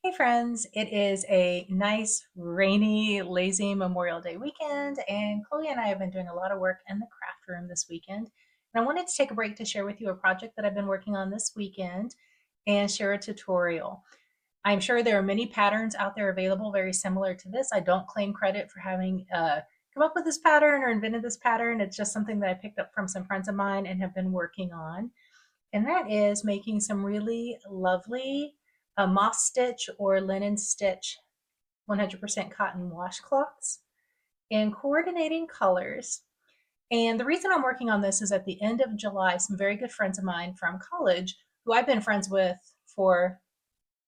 Hey friends, it is a nice, rainy, lazy Memorial Day weekend, and Chloe and I have been doing a lot of work in the craft room this weekend. And I wanted to take a break to share with you a project that I've been working on this weekend and share a tutorial. I'm sure there are many patterns out there available very similar to this. I don't claim credit for having come up with this pattern or invented this pattern. It's just something that I picked up from some friends of mine and have been working on, and that is making some really lovely moss stitch or linen stitch 100% cotton washcloths and coordinating colors. And the reason I'm working on this is at the end of July, some very good friends of mine from college, who I've been friends with for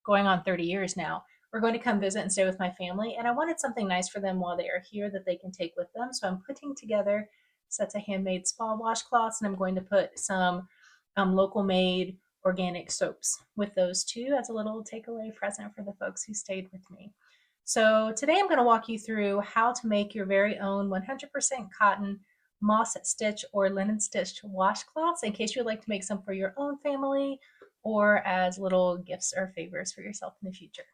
going on 30 years now, we're going to come visit and stay with my family. And I wanted something nice for them while they are here that they can take with them. So I'm putting together sets of handmade spa washcloths, and I'm going to put some local made organic soaps with those too as a little takeaway present for the folks who stayed with me. So today I'm going to walk you through how to make your very own 100% cotton moss stitch or linen stitched washcloths in case you'd like to make some for your own family or as little gifts or favors for yourself in the future.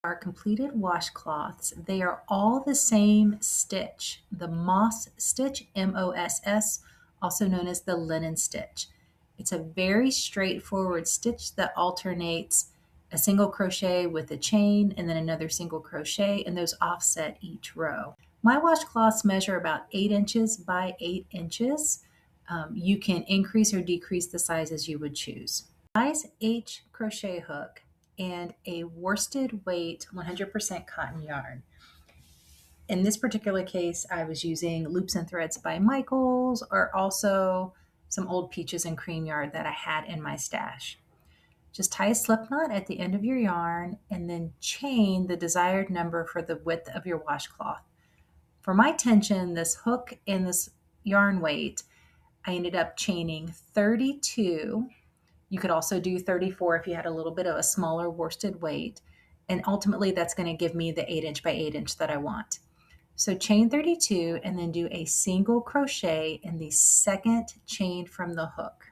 Our completed washcloths, they are all the same stitch, the moss stitch, M-O-S-S, also known as the linen stitch. It's a very straightforward stitch that alternates a single crochet with a chain and then another single crochet, and those offset each row. My washcloths measure about 8 inches by 8 inches. You can increase or decrease the size as you would choose. Size H crochet hook and a worsted weight 100% cotton yarn. In this particular case, I was using Loops and Threads by Michaels, or also some old Peaches and Cream yarn that I had in my stash. Just tie a slip knot at the end of your yarn and then chain the desired number for the width of your washcloth. For my tension, this hook and this yarn weight, I ended up chaining 32. You could also do 34 if you had a little bit of a smaller worsted weight. And ultimately, that's going to give me the 8 inch by 8 inch that I want. So chain 32 and then do a single crochet in the second chain from the hook.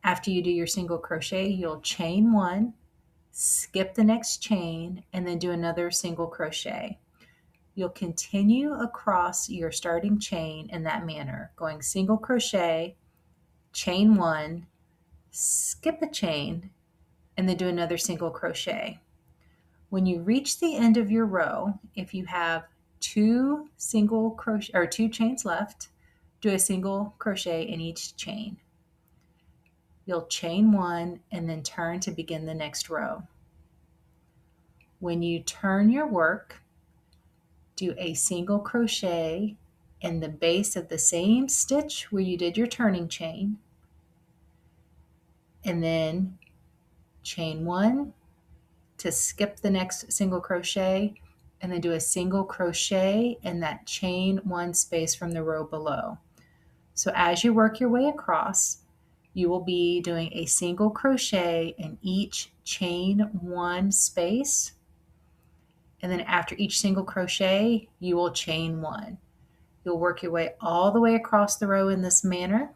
After you do your single crochet, you'll chain one, skip the next chain, and then do another single crochet. You'll continue across your starting chain in that manner, going single crochet, chain one, skip a chain, and then do another single crochet. When you reach the end of your row, if you have two single crochet or two chains left, do a single crochet in each chain. You'll chain one and then turn to begin the next row. When you turn your work, do a single crochet in the base of the same stitch where you did your turning chain, and then chain one to skip the next single crochet, and then do a single crochet in that chain one space from the row below. So as you work your way across, you will be doing a single crochet in each chain one space. And then after each single crochet, you will chain one. You'll work your way all the way across the row in this manner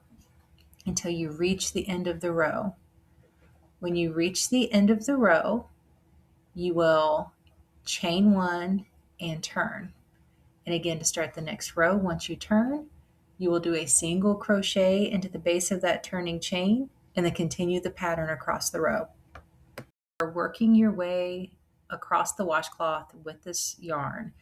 until you reach the end of the row. When you reach the end of the row, you will chain one and turn. And again, to start the next row, once you turn, you will do a single crochet into the base of that turning chain and then continue the pattern across the row. You're working your way across the washcloth with this yarn,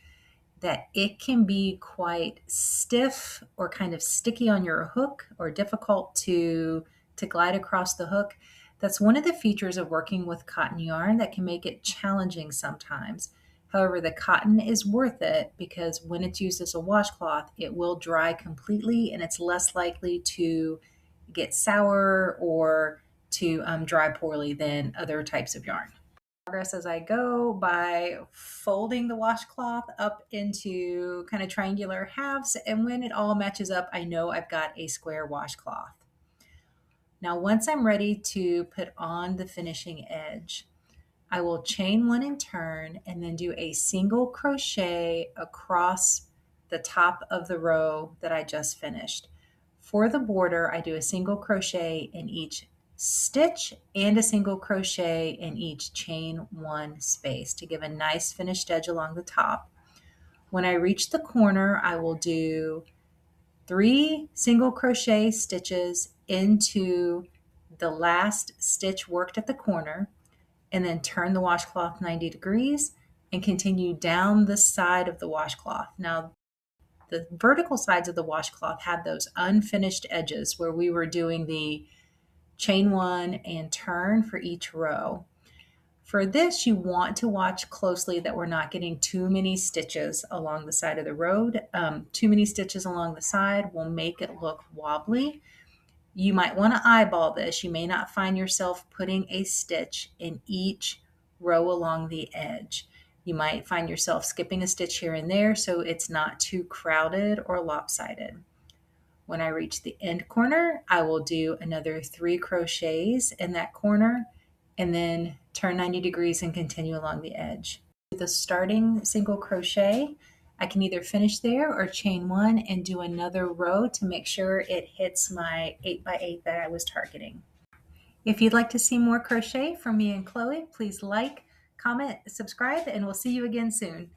that it can be quite stiff or kind of sticky on your hook or difficult to glide across the hook. That's one of the features of working with cotton yarn that can make it challenging sometimes. However, the cotton is worth it because when it's used as a washcloth, it will dry completely and it's less likely to get sour or to dry poorly than other types of yarn. Progress as I go by folding the washcloth up into kind of triangular halves, and when it all matches up, I know I've got a square washcloth. Now, once I'm ready to put on the finishing edge, I will chain one and turn and then do a single crochet across the top of the row that I just finished. For the border, I do a single crochet in each stitch and a single crochet in each chain one space to give a nice finished edge along the top. When I reach the corner, I will do 3 single crochet stitches into the last stitch worked at the corner, and then turn the washcloth 90 degrees and continue down the side of the washcloth. Now, the vertical sides of the washcloth had those unfinished edges where we were doing the chain one and turn for each row. For this, you want to watch closely that we're not getting too many stitches along the side of the road. Too many stitches along the side will make it look wobbly. You might want to eyeball this. You may not find yourself putting a stitch in each row along the edge. You might find yourself skipping a stitch here and there so it's not too crowded or lopsided. When I reach the end corner, I will do another 3 crochets in that corner and then turn 90 degrees and continue along the edge. The starting single crochet, I can either finish there or chain one and do another row to make sure it hits my 8x8 that I was targeting. If you'd like to see more crochet from me and Chloe, please like, comment, subscribe, and we'll see you again soon.